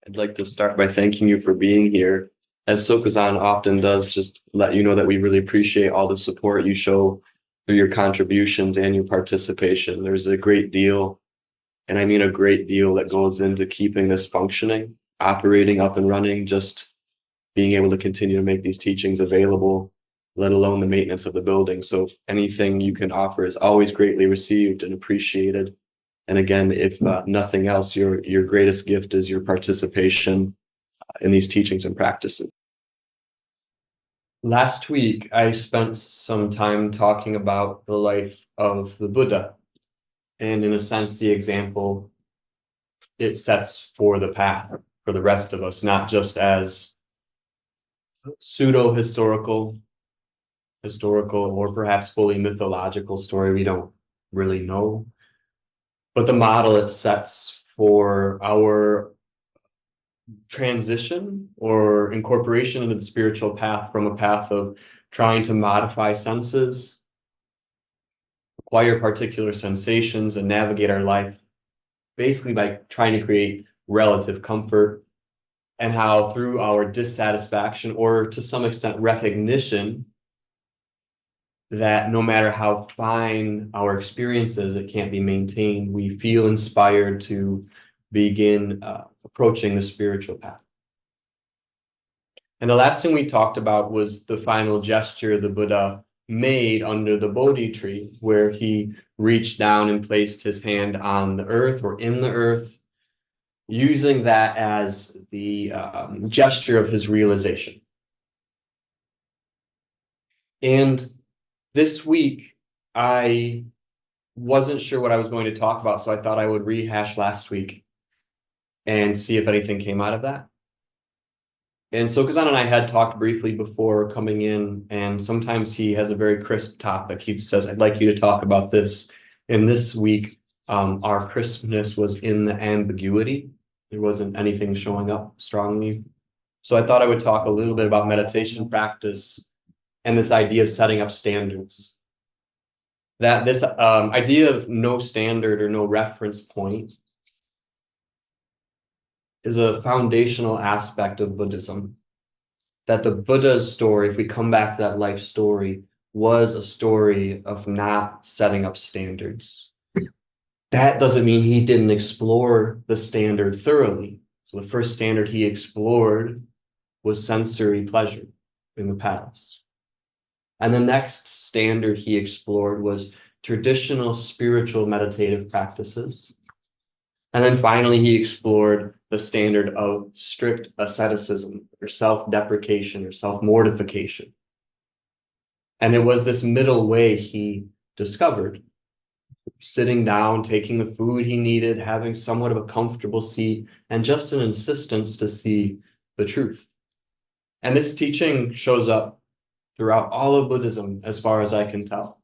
I'd like to start by thanking you for being here. As Sokuzan often does, just let you know that we really appreciate all the support you show through your contributions and your participation. There's a great deal, and I mean a great deal, that goes into keeping this functioning, operating up and running, just being able to continue to make these teachings available, let alone the maintenance of the building. So anything you can offer is always greatly received and appreciated. And again, if nothing else, your greatest gift is your participation in these teachings and practices. Last week, I spent some time talking about the life of the Buddha, and in a sense, the example it sets for the path for the rest of us, not just as pseudo-historical, or perhaps fully mythological story, we don't really know, but the model it sets for our transition or incorporation into the spiritual path, from a path of trying to modify senses, acquire particular sensations, and navigate our life basically by trying to create relative comfort, and how through our dissatisfaction, or to some extent recognition, that no matter how fine our experience is, it can't be maintained, we feel inspired to begin approaching the spiritual path. And the last thing we talked about was the final gesture the Buddha made under the Bodhi tree, where he reached down and placed his hand on the earth, or in the earth, using that as the gesture of his realization. And this week, I wasn't sure what I was going to talk about, so I thought I would rehash last week and see if anything came out of that. And Sokuzan and I had talked briefly before coming in, and sometimes he has a very crisp topic. He says, I'd like you to talk about this. And this week, our crispness was in the ambiguity. There wasn't anything showing up strongly. So I thought I would talk a little bit about meditation practice and this idea of setting up standards. That this idea of no standard or no reference point is a foundational aspect of Buddhism. That the Buddha's story, if we come back to that life story, was a story of not setting up standards. That doesn't mean he didn't explore the standard thoroughly. So the first standard he explored was sensory pleasure in the palace. And the next standard he explored was traditional spiritual meditative practices. And then finally, he explored the standard of strict asceticism, or self-deprecation, or self-mortification. And it was this middle way he discovered, sitting down, taking the food he needed, having somewhat of a comfortable seat, and just an insistence to see the truth. And this teaching shows up throughout all of Buddhism, as far as I can tell.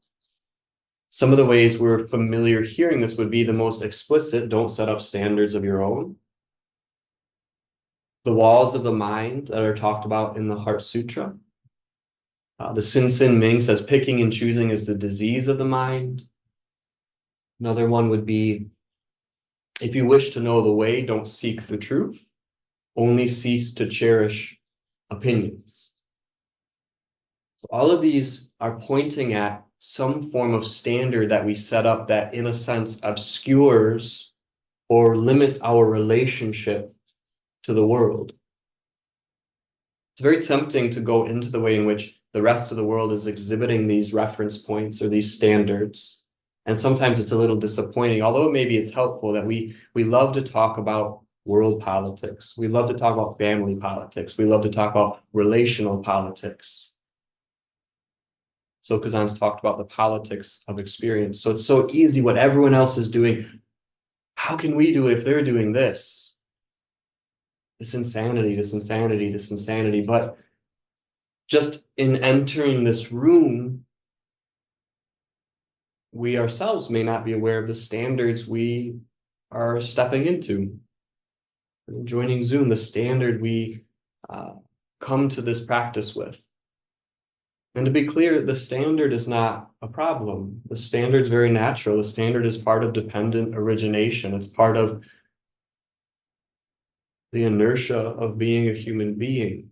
Some of the ways we're familiar hearing this would be the most explicit: don't set up standards of your own. The walls of the mind that are talked about in the Heart Sutra. The Sin Sin Ming says picking and choosing is the disease of the mind. Another one would be, if you wish to know the way, don't seek the truth. Only cease to cherish opinions. So all of these are pointing at some form of standard that we set up that, in a sense, obscures or limits our relationship to the world. It's very tempting to go into the way in which the rest of the world is exhibiting these reference points or these standards. And sometimes it's a little disappointing, although maybe it's helpful, that we love to talk about world politics. We love to talk about family politics. We love to talk about relational politics. Sokuzan's talked about the politics of experience. So it's so easy what everyone else is doing. How can we do it if they're doing this? This insanity, this insanity, this insanity. But just in entering this room, we ourselves may not be aware of the standards we are stepping into. Joining Zoom, the standard we come to this practice with. And to be clear, the standard is not a problem. The standard is very natural. The standard is part of dependent origination. It's part of the inertia of being a human being.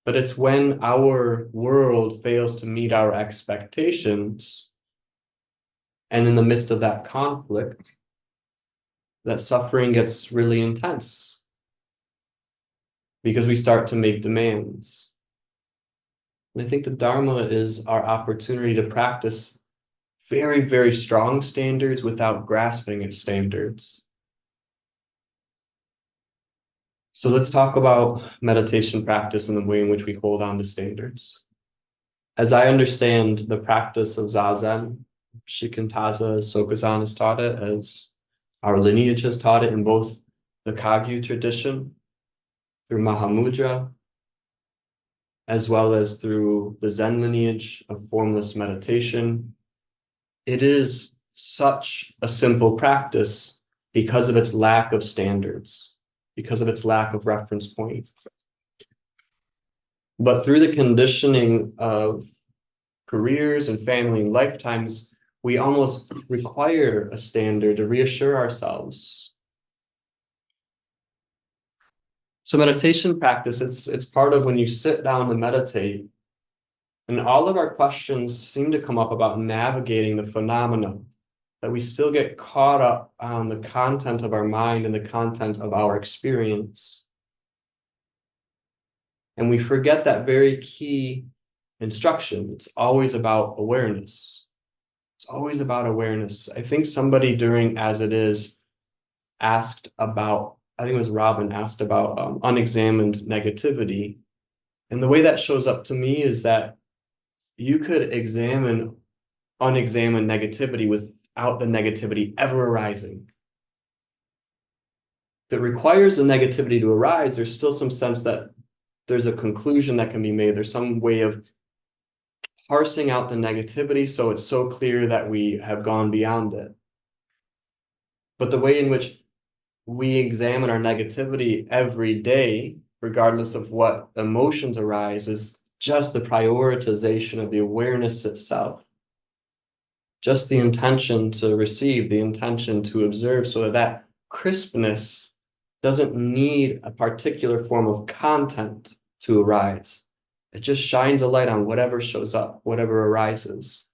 But it's when our world fails to meet our expectations, and in the midst of that conflict, that suffering gets really intense because we start to make demands. And I think the Dharma is our opportunity to practice very, very strong standards without grasping at standards. So let's talk about meditation practice and the way in which we hold on to standards. As I understand the practice of Zazen, Shikantaza, Sokuzan has taught it, as our lineage has taught it in both the Kagyu tradition, through Mahamudra, as well as through the Zen lineage of formless meditation. It is such a simple practice because of its lack of standards, because of its lack of reference points. But through the conditioning of careers and family and lifetimes, we almost require a standard to reassure ourselves. So meditation practice, it's part of when you sit down to meditate, and all of our questions seem to come up about navigating the phenomena, that we still get caught up on the content of our mind and the content of our experience. And we forget that very key instruction. It's always about awareness. It's always about awareness. I think somebody during As It Is asked about, I think it was Robin, asked about unexamined negativity. And the way that shows up to me is that you could examine unexamined negativity without the negativity ever arising. If it requires the negativity to arise, there's still some sense that there's a conclusion that can be made. There's some way of parsing out the negativity so it's so clear that we have gone beyond it. But the way in which we examine our negativity every day, regardless of what emotions arise, is just the prioritization of the awareness itself. Just the intention to receive, the intention to observe, so that that crispness doesn't need a particular form of content to arise. It just shines a light on whatever shows up, whatever arises.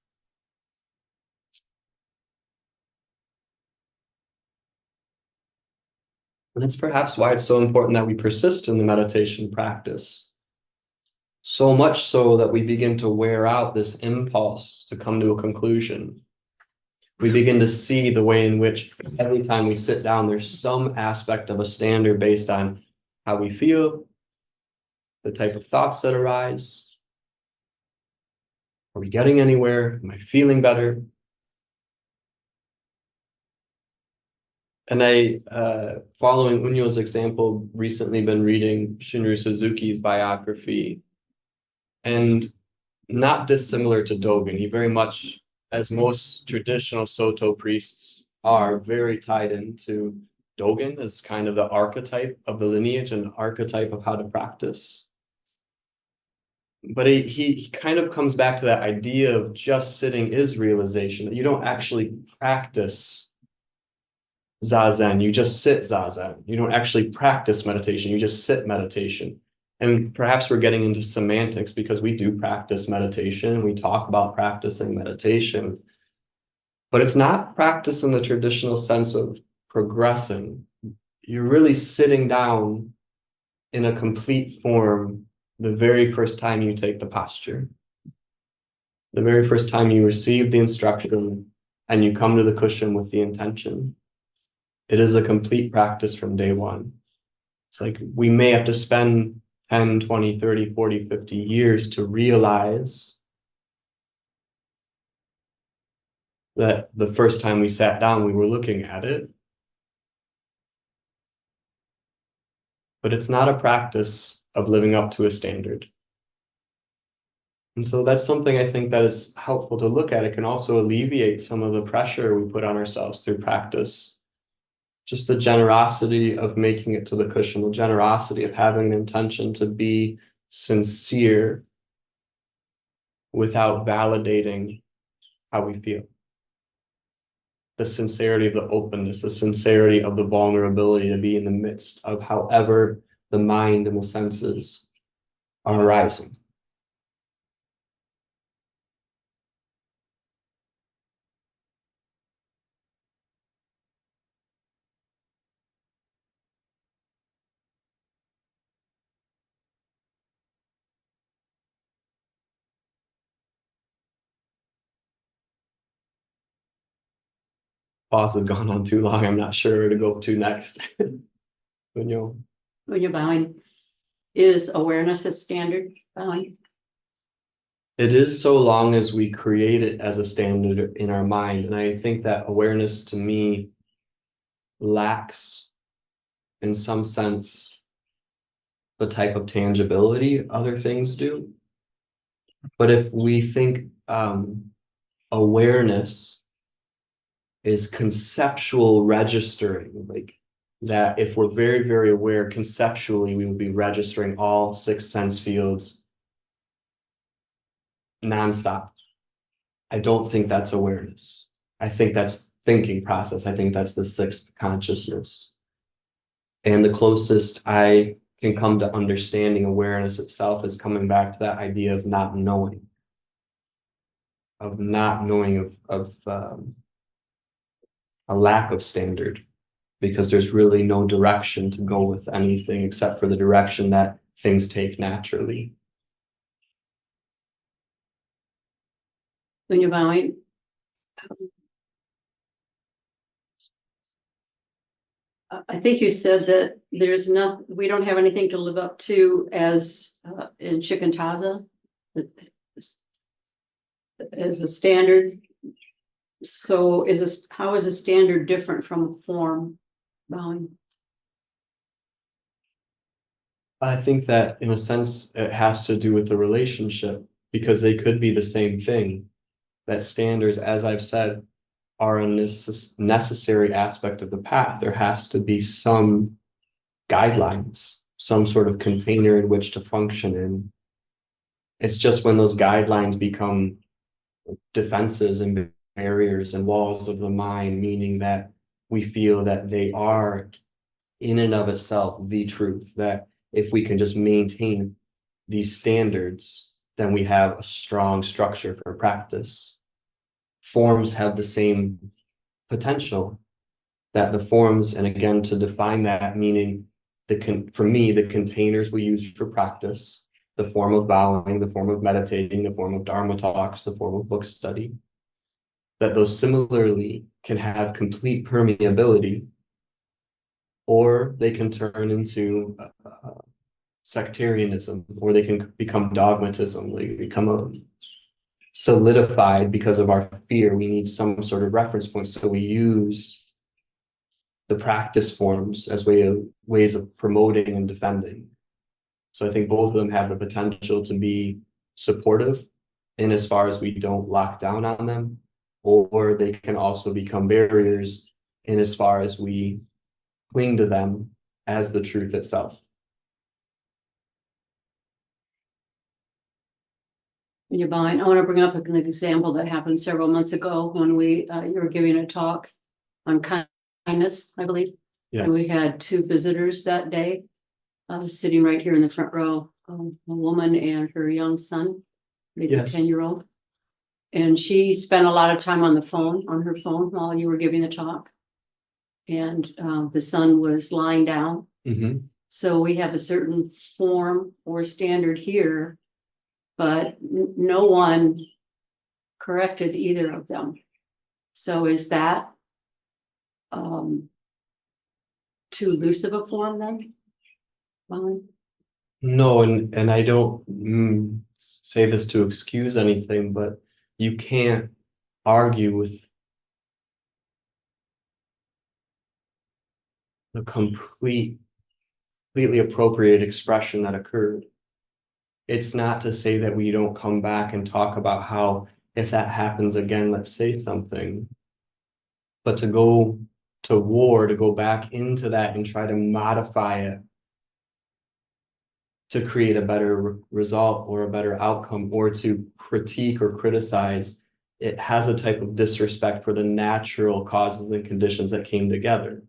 And that's perhaps why it's so important that we persist in the meditation practice. So much so that we begin to wear out this impulse to come to a conclusion. We begin to see the way in which every time we sit down, there's some aspect of a standard based on how we feel, the type of thoughts that arise. Are we getting anywhere? Am I feeling better? And I, following Unyo's example, recently been reading Shunryu Suzuki's biography, and not dissimilar to Dogen. He very much, as most traditional Soto priests are, very tied into Dogen as kind of the archetype of the lineage and archetype of how to practice. But he kind of comes back to that idea of just sitting is realization, that you don't actually practice Zazen, you just sit Zazen. You don't actually practice meditation, you just sit meditation. And perhaps we're getting into semantics because we do practice meditation. We talk about practicing meditation, but it's not practice in the traditional sense of progressing. You're really sitting down in a complete form the very first time you take the posture, the very first time you receive the instruction and you come to the cushion with the intention. It is a complete practice from day one. It's like we may have to spend 10, 20, 30, 40, 50 years to realize that the first time we sat down, we were looking at it. But it's not a practice of living up to a standard. And so that's something I think that is helpful to look at. It can also alleviate some of the pressure we put on ourselves through practice. Just the generosity of making it to the cushion, the generosity of having an intention to be sincere without validating how we feel. the sincerity of the openness, the sincerity of the vulnerability to be in the midst of however the mind and the senses are arising. Pause has gone on too long. I'm not sure where to go to next. When you're bowing, is awareness a standard bowing? It is, so long as we create it as a standard in our mind. And I think that awareness to me lacks, in some sense, the type of tangibility other things do. But if we think awareness is conceptual registering, like that if we're very, very aware conceptually, we will be registering all 6 sense fields nonstop. I don't think that's awareness. I think that's thinking process. I think that's the 6th consciousness. And the closest I can come to understanding awareness itself is coming back to that idea of not knowing, of a lack of standard, because there's really no direction to go with anything except for the direction that things take naturally. When you're bowing, I think you said that we don't have anything to live up to as in Chikantaza as a standard. So how is a standard different from a form bowing? I think that in a sense it has to do with the relationship, because they could be the same thing. That standards, as I've said, are a necessary aspect of the path. There has to be some guidelines, some sort of container in which to function in. It's just when those guidelines become defenses and barriers and walls of the mind, meaning that we feel that they are in and of itself the truth, that if we can just maintain these standards, then we have a strong structure for practice. Forms have the same potential, that the forms, and again, to define that, meaning for me, the containers we use for practice, the form of bowing, the form of meditating, the form of Dharma talks, the form of book study, that those similarly can have complete permeability, or they can turn into sectarianism, or they can become dogmatism, they become solidified because of our fear. We need some sort of reference point, so we use the practice forms as ways of promoting and defending. So I think both of them have the potential to be supportive in as far as we don't lock down on them, or they can also become barriers in as far as we cling to them as the truth itself. When you're bowing, I want to bring up an example that happened several months ago when you were giving a talk on kindness, I believe. Yes. And we had 2 visitors that day, sitting right here in the front row, a woman and her young son, maybe Yes. a 10-year-old. And she spent a lot of time on her phone while you were giving the talk. And the son was lying down. Mm-hmm. So we have a certain form or standard here, but no one corrected either of them. So is that too loose of a form then? No, and I don't say this to excuse anything, but you can't argue with the completely appropriate expression that occurred. It's not to say that we don't come back and talk about how, if that happens again, let's say something, but to go to war, to go back into that and try to modify it to create a better result or a better outcome, or to critique or criticize it has a type of disrespect for the natural causes and conditions that came together.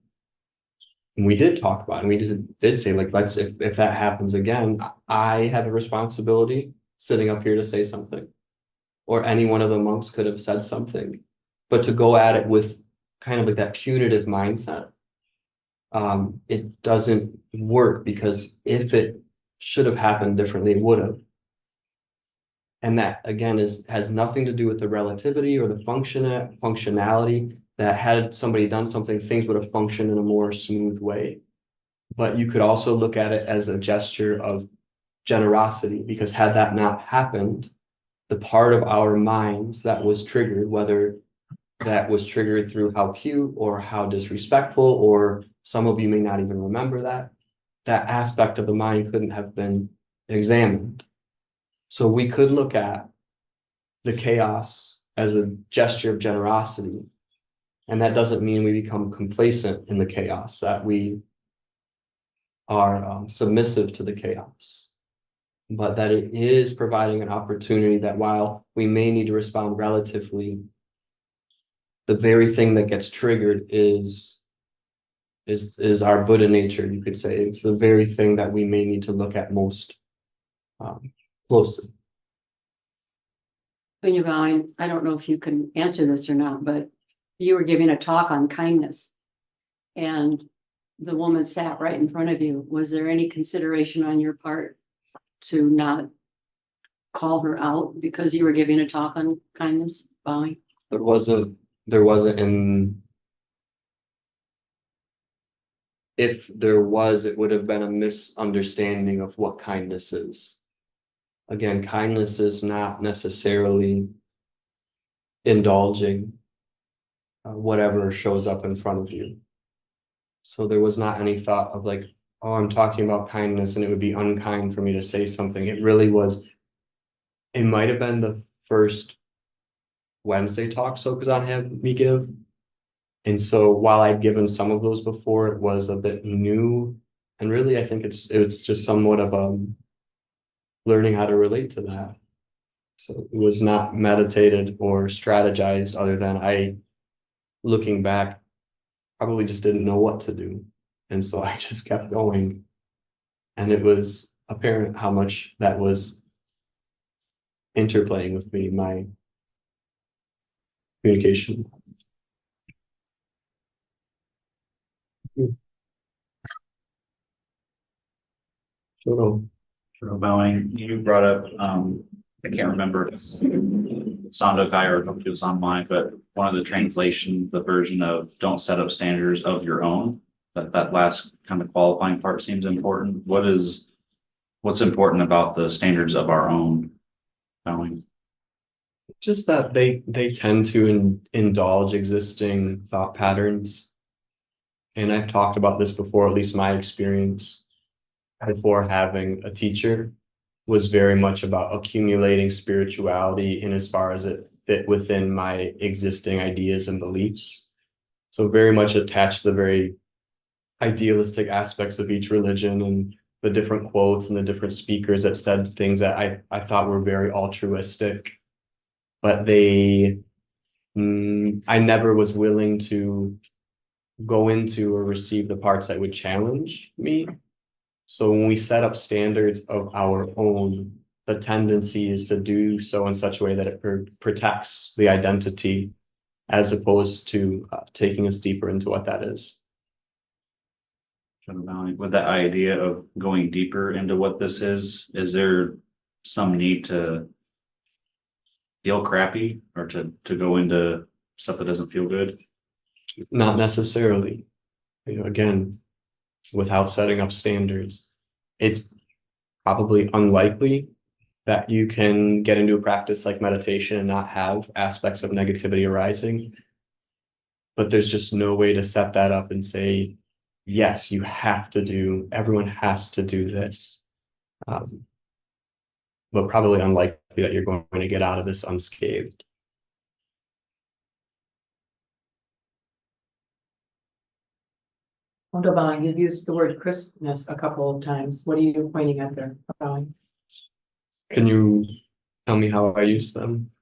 And we did talk about it, and we did say, like, let's, if that happens again, I have a responsibility sitting up here to say something. Or any one of the monks could have said something. But to go at it with kind of like that punitive mindset, it doesn't work, because if it should have happened differently, it would have. And that again has nothing to do with the relativity or the functionality, that had somebody done something, things would have functioned in a more smooth way. But you could also look at it as a gesture of generosity, because had that not happened, the part of our minds that was triggered, whether that was triggered through how cute or how disrespectful, or some of you may not even remember that aspect of the mind couldn't have been examined. So we could look at the chaos as a gesture of generosity. And that doesn't mean we become complacent in the chaos, that we are submissive to the chaos, but that it is providing an opportunity that while we may need to respond relatively, the very thing that gets triggered is our Buddha nature, you could say. It's the very thing that we may need to look at most closely. When you're going, I don't know if you can answer this or not, but you were giving a talk on kindness, and the woman sat right in front of you. Was there any consideration on your part to not call her out because you were giving a talk on kindness, Bowing? There wasn't in, if there was, it would have been a misunderstanding of what kindness is. Again, kindness is not necessarily indulging whatever shows up in front of you. So there was not any thought of like, oh, I'm talking about kindness and it would be unkind for me to say something. It really was, it might have been the first Wednesday talk SokukoJi had me give. And so while I'd given some of those before, it was a bit new. And really, I think it's just somewhat of learning how to relate to that. So it was not meditated or strategized, other than I, looking back, probably just didn't know what to do. And so I just kept going. And it was apparent how much that was interplaying with me, my communication. So, Sure, Bowing, you brought up, I can't remember if it's SokukoJi or if it was online, but one of the translations, the version of don't set up standards of your own, that last kind of qualifying part seems important. What's important about the standards of our own, Bowing? just that they tend to indulge existing thought patterns. And I've talked about this before, at least my experience before having a teacher was very much about accumulating spirituality in as far as it fit within my existing ideas and beliefs. So very much attached to the very idealistic aspects of each religion, and the different quotes and the different speakers that said things that I thought were very altruistic, but I never was willing to go into or receive the parts that would challenge me. So when we set up standards of our own, the tendency is to do so in such a way that it protects the identity, as opposed to taking us deeper into what that is. With that idea of going deeper into what this is there some need to feel crappy or to go into stuff that doesn't feel good? Not necessarily. Again, without setting up standards, it's probably unlikely that you can get into a practice like meditation and not have aspects of negativity arising. But there's just no way to set that up and say, yes, everyone has to do this. But probably unlikely that you're going to get out of this unscathed. Bowing, you've used the word crispness a couple of times. What are you pointing at there, Bowing? Can you tell me how I use them?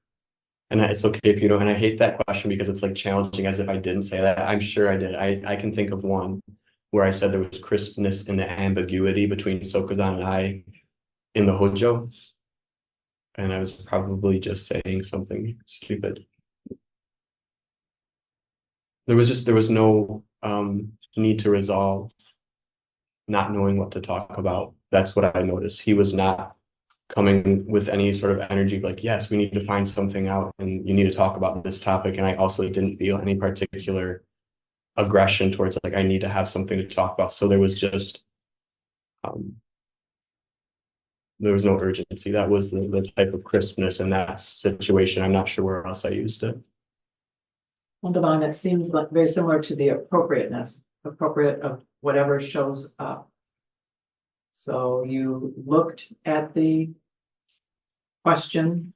And it's okay if you don't, and I hate that question because it's like challenging as if I didn't say that. I'm sure I did. I can think of one where I said there was crispness in the ambiguity between Sokusan and I in the Hojo. And I was probably just saying something stupid. There was no need to resolve not knowing what to talk about. That's what I noticed. He was not coming with any sort of energy like, yes, we need to find something out and you need to talk about this topic. And I also didn't feel any particular aggression towards like I need to have something to talk about. So there was just there was no urgency. That was the type of crispness in that situation. I'm not sure where else I used it. Well, Devon, it seems like very similar to the appropriateness, appropriate of whatever shows up. So you looked at the question,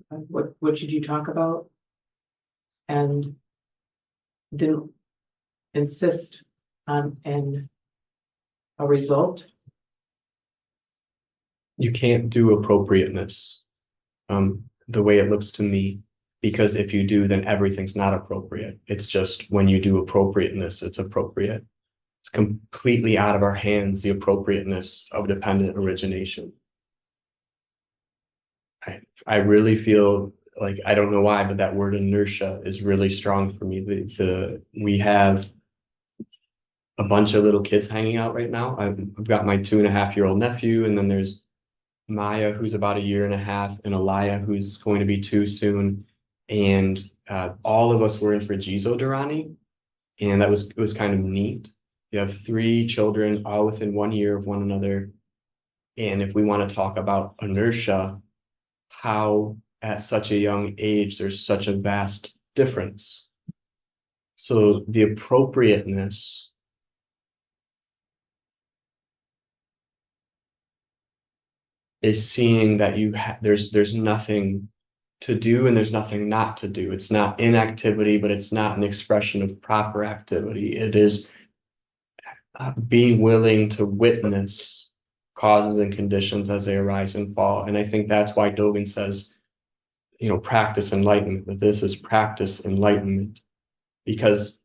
what should you talk about? And didn't insist on a result. You can't do appropriateness the way it looks to me, because if you do, then everything's not appropriate. It's just when you do appropriateness, it's appropriate. It's completely out of our hands, the appropriateness of dependent origination. I really feel like, I don't know why, but that word inertia is really strong for me. We have a bunch of little kids hanging out right now. I've got my 2.5-year-old nephew, and then there's Maya, who's about 1.5 years, and Alaya, who's going to be 2 soon. And all of us were in for Jizo Durrani, and it was kind of neat. You have 3 children, all within 1 year of one another. And if we want to talk about inertia, how at such a young age, there's such a vast difference. So the appropriateness is seeing that there's nothing to do and there's nothing not to do. It's not inactivity, but it's not an expression of proper activity. It is being willing to witness causes and conditions as they arise and fall. And I think that's why Dogen says, practice enlightenment, that this is practice enlightenment, because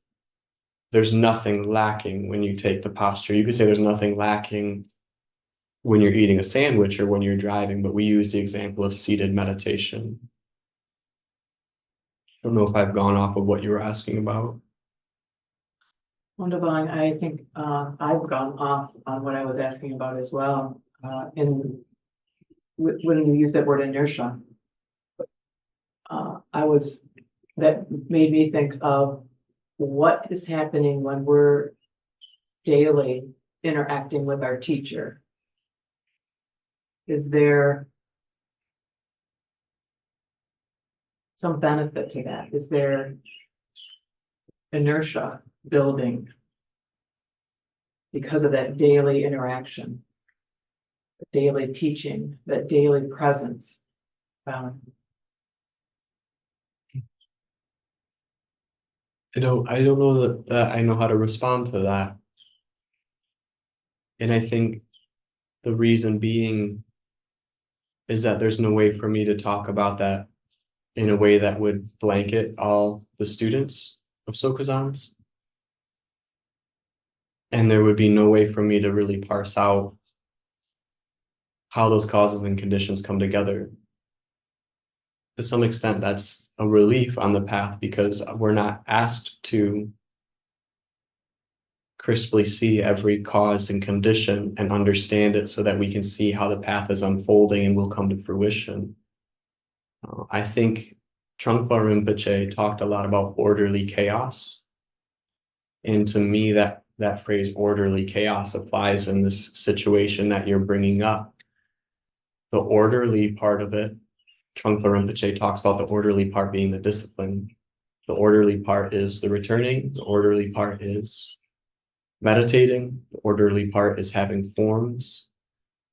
there's nothing lacking when you take the posture. You could say there's nothing lacking when you're eating a sandwich or when you're driving, but we use the example of seated meditation. I don't know if I've gone off of what you were asking about. Well, Devon, I think I've gone off on what I was asking about as well. And when you use that word inertia, that made me think of what is happening when we're daily interacting with our teacher. Is there some benefit to that? Is there inertia building because of that daily interaction, the daily teaching, that daily presence? I don't know that I know how to respond to that. And I think the reason being is that there's no way for me to talk about that in a way that would blanket all the students of Sokuzans. And there would be no way for me to really parse out how those causes and conditions come together. To some extent, that's a relief on the path, because we're not asked to crisply see every cause and condition and understand it so that we can see how the path is unfolding and will come to fruition. I think Trungpa Rinpoche talked a lot about orderly chaos. And to me, that phrase orderly chaos applies in this situation that you're bringing up. The orderly part of it, Trungpa Rinpoche talks about the orderly part being the discipline. The orderly part is the returning. The orderly part is meditating. The orderly part is having forms.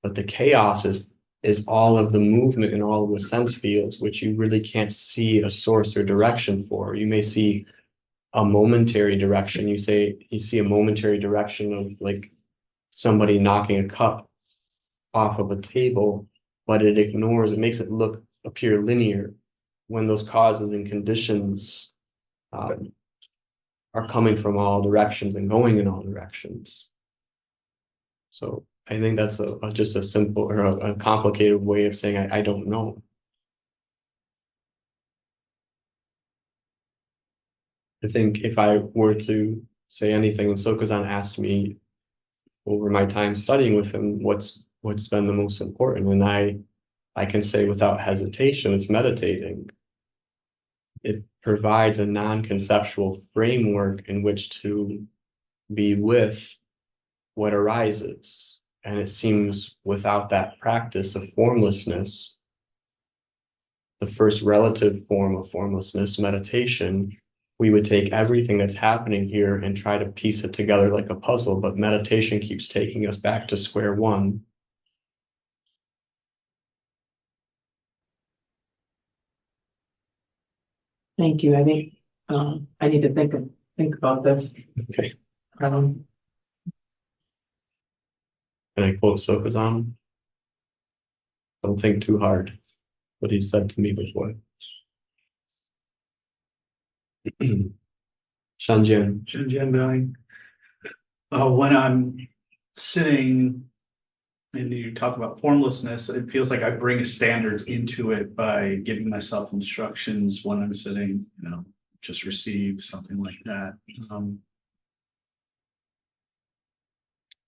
But the chaos is all of the movement and all of the sense fields, which you really can't see a source or direction for. You may see a momentary direction. You see a momentary direction of like somebody knocking a cup off of a table, but it makes it appear linear, when those causes and conditions are coming from all directions and going in all directions. So I think that's just a simple or a complicated way of saying I don't know. I think if I were to say anything, and Sokuzan asked me over my time studying with him, what's been the most important, and I can say without hesitation, it's meditating. It provides a non-conceptual framework in which to be with what arises. And it seems without that practice of formlessness, the first relative form of formlessness, meditation, we would take everything that's happening here and try to piece it together like a puzzle, but meditation keeps taking us back to square one. Thank you. I think I need to think about this. Okay. Um, And I quote Sokuzan, don't think too hard, what he said to me before. Shanjian. Chiezan, when I'm sitting and you talk about formlessness, it feels like I bring standards into it by giving myself instructions when I'm sitting, just receive something like that.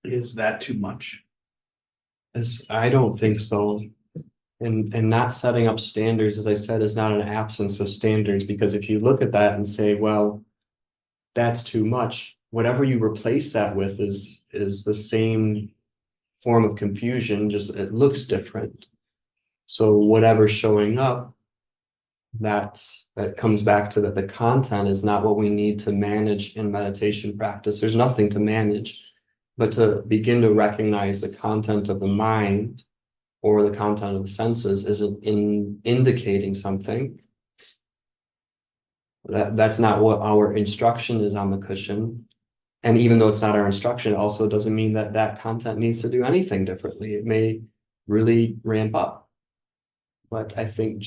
Is that too much? I don't think so. And not setting up standards, as I said, is not an absence of standards, because if you look at that and say, well, that's too much, whatever you replace that with is the same form of confusion, just it looks different. So whatever's showing up, that comes back to that the content is not what we need to manage in meditation practice. There's nothing to manage, but to begin to recognize the content of the mind or the content of the senses is indicating something. That's not what our instruction is on the cushion. And even though it's not our instruction, it also doesn't mean that that content needs to do anything differently. It may really ramp up. But I think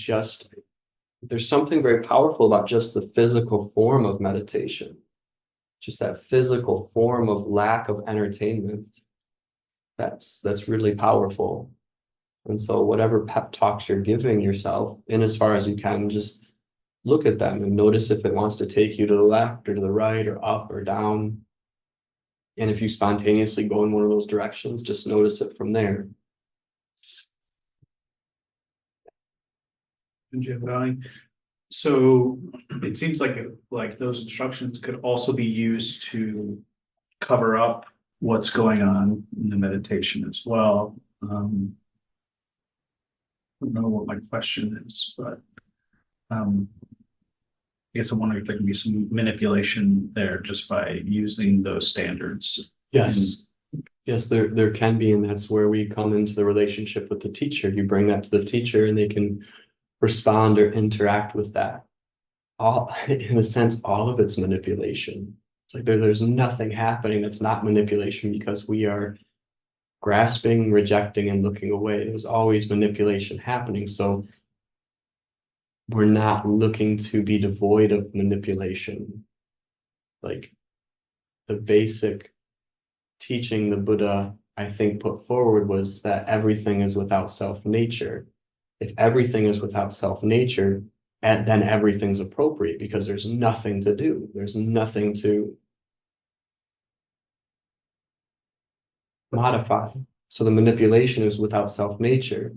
there's something very powerful about just the physical form of meditation. Just that physical form of lack of entertainment. That's really powerful. And so whatever pep talks you're giving yourself, in as far as you can, just look at them and notice if it wants to take you to the left or to the right or up or down. And if you spontaneously go in one of those directions, just notice it from there. Chiezan, so it seems like those instructions could also be used to cover up what's going on in the meditation as well. I don't know what my question is, but I guess I'm wondering if there can be some manipulation there just by using those standards. Yes. Yes, there can be, and that's where we come into the relationship with the teacher. You bring that to the teacher and they can respond or interact with that. In a sense, all of it's manipulation. It's like there's nothing happening that's not manipulation, because we are grasping, rejecting, and looking away. There's always manipulation happening. So we're not looking to be devoid of manipulation. Like the basic teaching the Buddha, I think, put forward was that everything is without self-nature. If everything is without self-nature, then everything's appropriate, because there's nothing to do. There's nothing to modify. So the manipulation is without self-nature.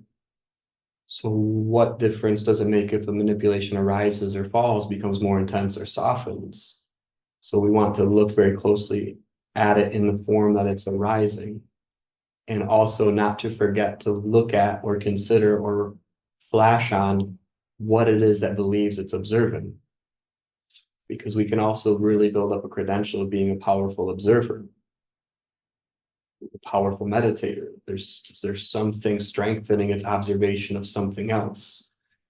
So what difference does it make if the manipulation arises or falls, becomes more intense or softens? So we want to look very closely at it in the form that it's arising, and also not to forget to look at or consider or flash on what it is that believes it's observing, because we can also really build up a credential of being a powerful observer, a powerful meditator. There's something strengthening its observation of something else.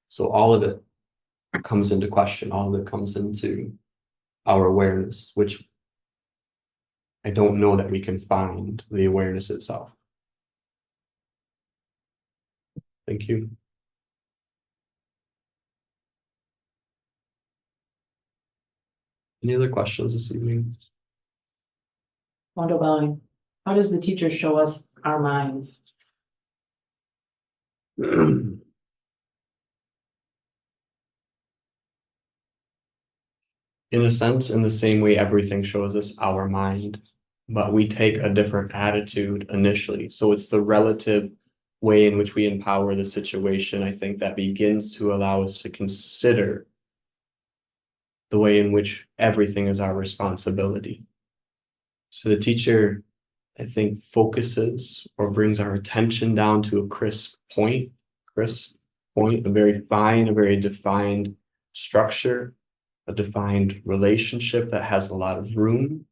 So all of it comes into question. All of it comes into our awareness, which I don't know that we can find the awareness itself. Thank you. Any other questions this evening? Wonder bowing. How does the teacher show us our minds? In a sense, in the same way everything shows us our mind, but we take a different attitude initially. So it's the relative way in which we empower the situation, I think, that begins to allow us to consider the way in which everything is our responsibility. So the teacher, I think, focuses or brings our attention down to a crisp point, a very fine, a very defined structure, a defined relationship that has a lot of room.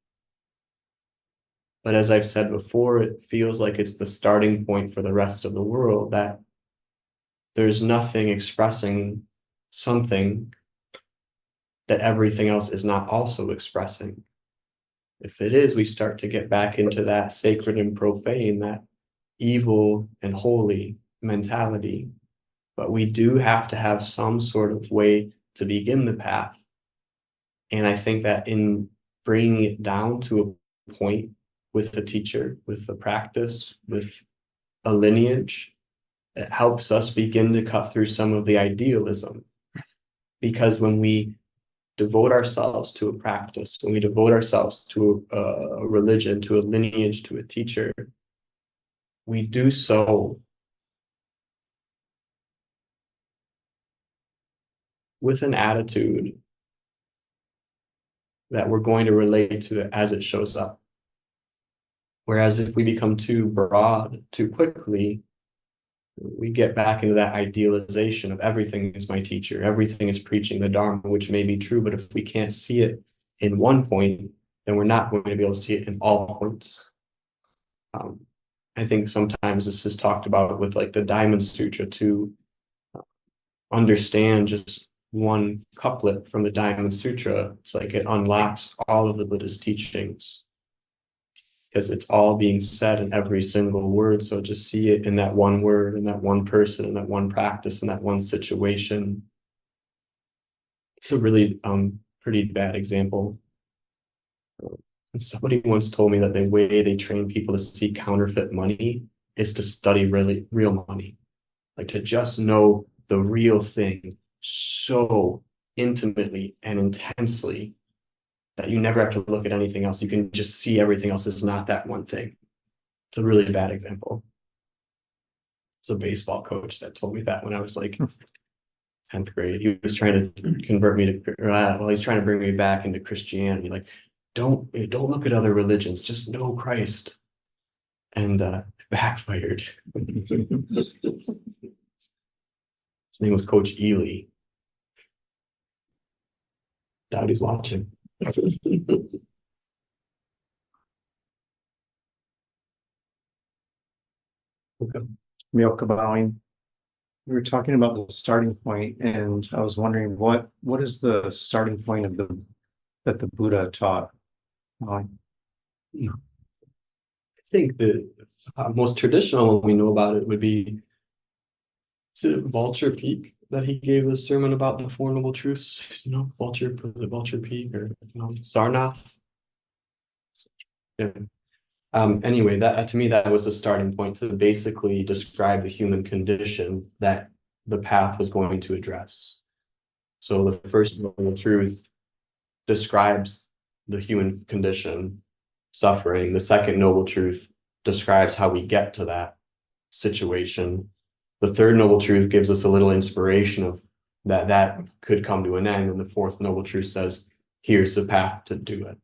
But as I've said before, it feels like it's the starting point for the rest of the world, that there's nothing expressing something that everything else is not also expressing. If it is, we start to get back into that sacred and profane, that evil and holy mentality. But we do have to have some sort of way to begin the path. And I think that in bringing it down to a point with the teacher, with the practice, with a lineage, it helps us begin to cut through some of the idealism. Because when we devote ourselves to a practice, when we devote ourselves to a religion, to a lineage, to a teacher, we do so with an attitude that we're going to relate to it as it shows up. Whereas if we become too broad too quickly, we get back into that idealization of everything is my teacher, everything is preaching the Dharma, which may be true, but if we can't see it in one point, then we're not going to be able to see it in all points. I think sometimes this is talked about with like the Diamond Sutra, to understand just one couplet from the Diamond Sutra. It's like it unlocks all of the Buddhist teachings, because it's all being said in every single word. So just see it in that one word, in that one person, in that one practice, in that one situation. It's a really pretty bad example. Somebody once told me that the way they train people to see counterfeit money is to study really real money, like to just know the real thing so intimately and intensely that you never have to look at anything else. You can just see everything else is not that one thing. It's a really bad example. It's a baseball coach that told me that when I was like 10th grade. He was trying to convert me to, well, he's trying to bring me back into Christianity. Like, don't look at other religions, just know Christ. And backfired. His name was Coach Ely. Doubt he's watching. Okay. Milk bowing. We were talking about the starting point, and I was wondering what is the starting point of that the Buddha taught? I think the most traditional one we know about it would be, is it Vulture Peak that he gave a sermon about the Four Noble Truths? You know, Vulture Peak, or Sarnath. Yeah. Anyway, that to me, that was the starting point to basically describe the human condition that the path was going to address. So the first noble truth describes the human condition, suffering. The second noble truth describes how we get to that situation. The third noble truth gives us a little inspiration of that could come to an end. And the fourth noble truth says, here's the path to do it.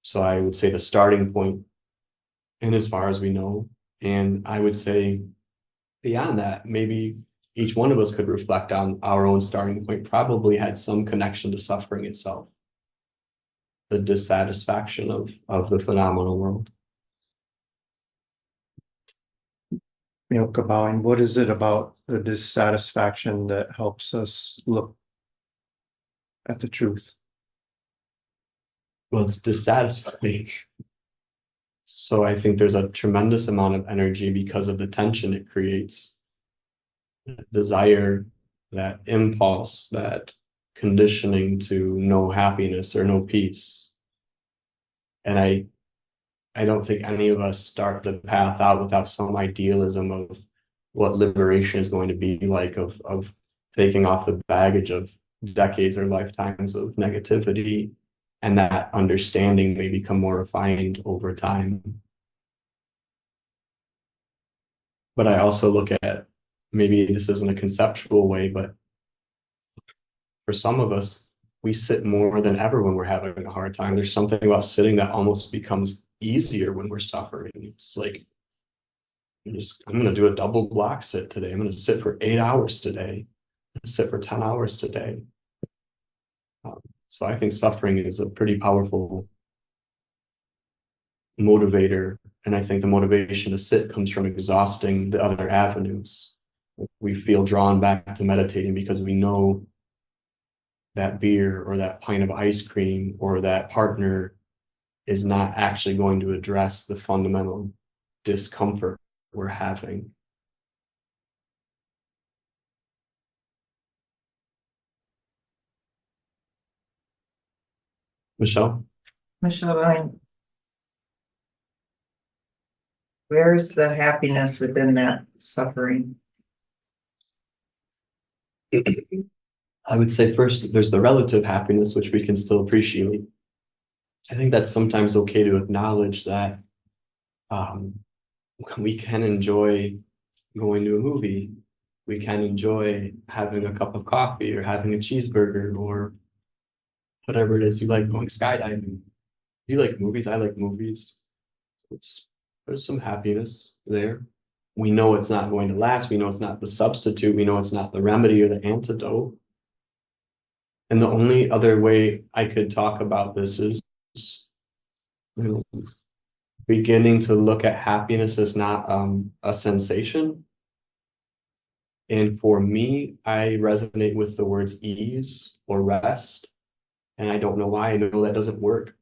So I would say the starting point, and as far as we know, and I would say beyond that, maybe each one of us could reflect on our own starting point, probably had some connection to suffering itself, the dissatisfaction of the phenomenal world. Milk bowing. What is it about the dissatisfaction that helps us look at the truth? Well, it's dissatisfying. So I think there's a tremendous amount of energy because of the tension it creates. That desire, that impulse, that conditioning to know happiness or know peace. And I don't think any of us start the path out without some idealism of what liberation is going to be like, of taking off the baggage of decades or lifetimes of negativity, and that understanding may become more refined over time. But I also look at, maybe this isn't a conceptual way, but for some of us, we sit more than ever when we're having a hard time. There's something about sitting that almost becomes easier when we're suffering. It's like, I'm going to do a double block sit today. I'm going to sit for 8 hours today. I'm going to sit for 10 hours today. So I think suffering is a pretty powerful motivator. And I think the motivation to sit comes from exhausting the other avenues. We feel drawn back to meditating because we know that beer or that pint of ice cream or that partner is not actually going to address the fundamental discomfort we're having. Michelle? Michelle, where's the happiness within that suffering? I would say first, there's the relative happiness, which we can still appreciate. I think that's sometimes okay to acknowledge that we can enjoy going to a movie. We can enjoy having a cup of coffee or having a cheeseburger or whatever it is you like, going skydiving. You like movies, I like movies. There's some happiness there. We know it's not going to last. We know it's not the substitute. We know it's not the remedy or the antidote. And the only other way I could talk about this is, beginning to look at happiness as not a sensation. And for me, I resonate with the words ease or rest. And I don't know why. I know that doesn't work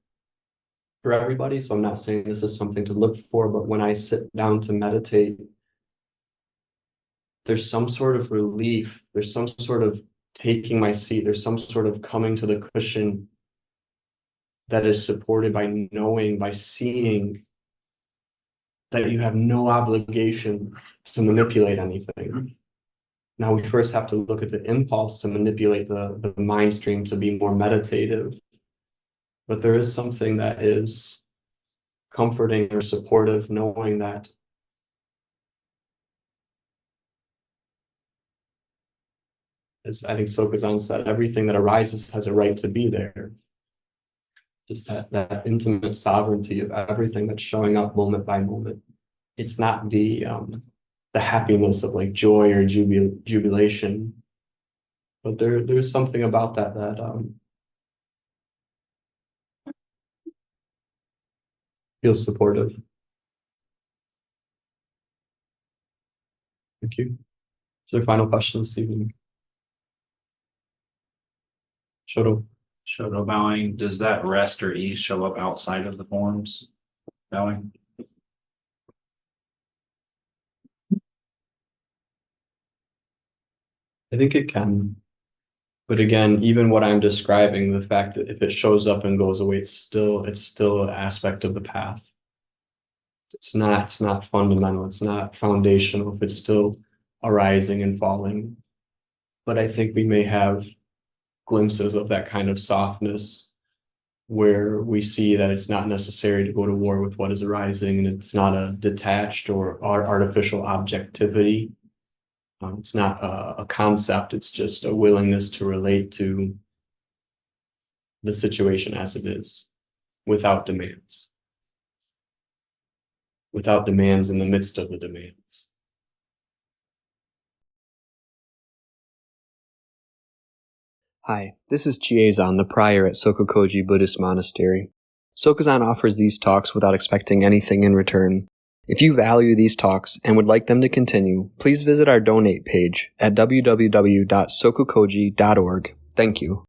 for everybody. So I'm not saying this is something to look for, but when I sit down to meditate, there's some sort of relief. There's some sort of taking my seat. There's some sort of coming to the cushion that is supported by knowing, by seeing that you have no obligation to manipulate anything. Now we first have to look at the impulse to manipulate the mind stream to be more meditative. But there is something that is comforting or supportive, knowing that as I think Sokuzan said, everything that arises has a right to be there. Just that intimate sovereignty of everything that's showing up moment by moment. It's not the happiness of like joy or jubilation, but there's something about that feels supportive. Thank you. Is there a final question this evening? Shoto. Shoto bowing, does that rest or ease show up outside of the forms? Bowing? I think it can. But again, even what I'm describing, the fact that if it shows up and goes away, it's still an aspect of the path. It's not fundamental, it's not foundational, if it's still arising and falling. But I think we may have glimpses of that kind of softness where we see that it's not necessary to go to war with what is arising, and it's not a detached or artificial objectivity. It's not a concept, it's just a willingness to relate to the situation as it is, without demands. Without demands in the midst of the demands. Hi, this is Chiezan, the prior at SokukoJi Buddhist Monastery. Sokuzan offers these talks without expecting anything in return. If you value these talks and would like them to continue, please visit our donate page at www.sokukoji.org. Thank you.